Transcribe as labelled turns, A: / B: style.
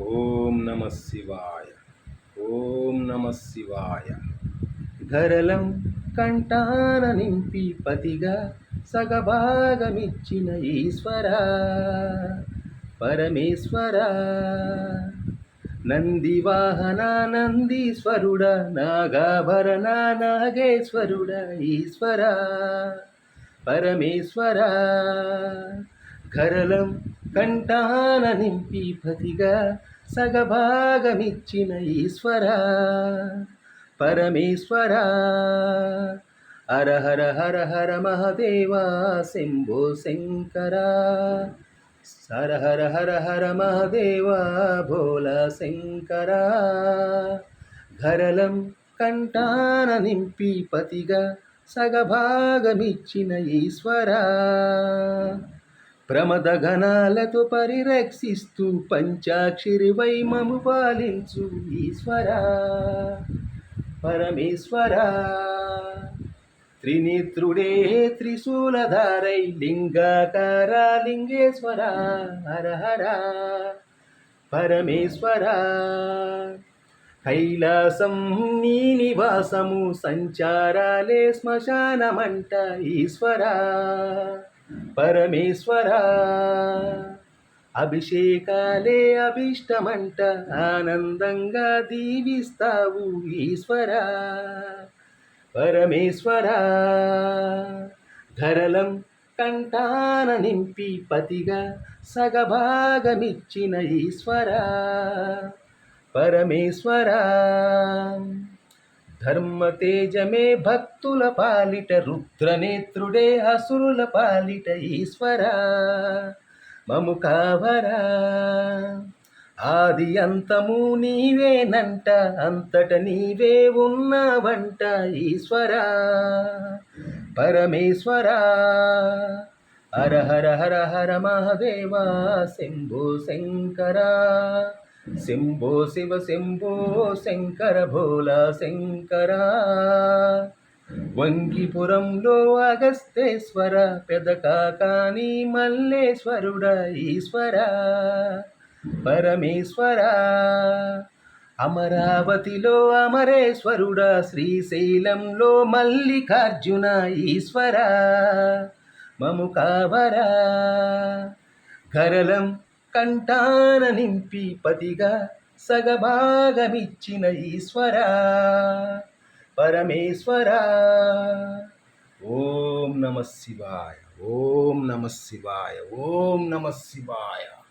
A: ఓం నమ శివాయ. ఓం నమ శివాయ. గరలం కంటాన నింపి పతిగా సగభాగమిచ్చిన ఈశ్వర పరమేశ్వర. నందివాహన నందీశ్వరుడ, నాగాభరణ నాగేశ్వరుడ, ఈశ్వర పరమేశ్వర. గరలం కంటాన నింపి పతిగా సగభాగమిచ్చిన ఈశ్వర పరమేశ్వర. హర హర హర హర మహదేవా శంభో శంకర. హర హర హర హర మహదేవా భోలా శంకర. గరలం కంటాన నింపి పతిగా సగభాగమిచ్చిన ఈశ్వర ప్రమద గణాలతో పరిరక్షిస్తూ పంచాక్షరి వైమము పాలించు ఈశ్వర పరమేశ్వర. త్రినేత్రుడే త్రిశూలధారై లింగాకార లింగేశ్వర హర హర పరమేశ్వర. కైలాసం నీ నివాసము, సంచారాలే శ్మశానమంట ఈశ్వర పరమేశ్వర. అభిషేకాలే అభిష్టమంట, ఆనందంగా దీవిస్తావు ఈశ్వర పరమేశ్వర. గరలం కంటాన నింపి పతిగా సగభాగమిచ్చిన ఈశ్వర పరమేశ్వర. ధర్మ తేజమే భక్తుల పాలిట, రుద్రనేత్రుడే అసురుల పాలిట ఈశ్వర మము కావరా. ఆది అంతము నీవేనంట, అంతట నీవే ఉన్నావంట ఈశ్వర పరమేశ్వర. హర హర హర హర మహదేవా శంభో శంకర. శంభో శివ శంభో శంకర భోలా శంకర. వంగిపురంలో అగస్తేశ్వర, పెదకాకాని మల్లేశ్వరుడ ఈశ్వర పరమేశ్వర. అమరావతిలో అమరేశ్వరుడ, శ్రీశైలంలో మల్లికార్జున ఈశ్వర మము కావరా. గరలం కంటాన నింపి పతిగా సగభాగమిచ్చిన ఈశ్వర పరమేశ్వర. ఓం నమ శివాయ. ఓం నమ శివాయ. ఓం నమ శివాయ.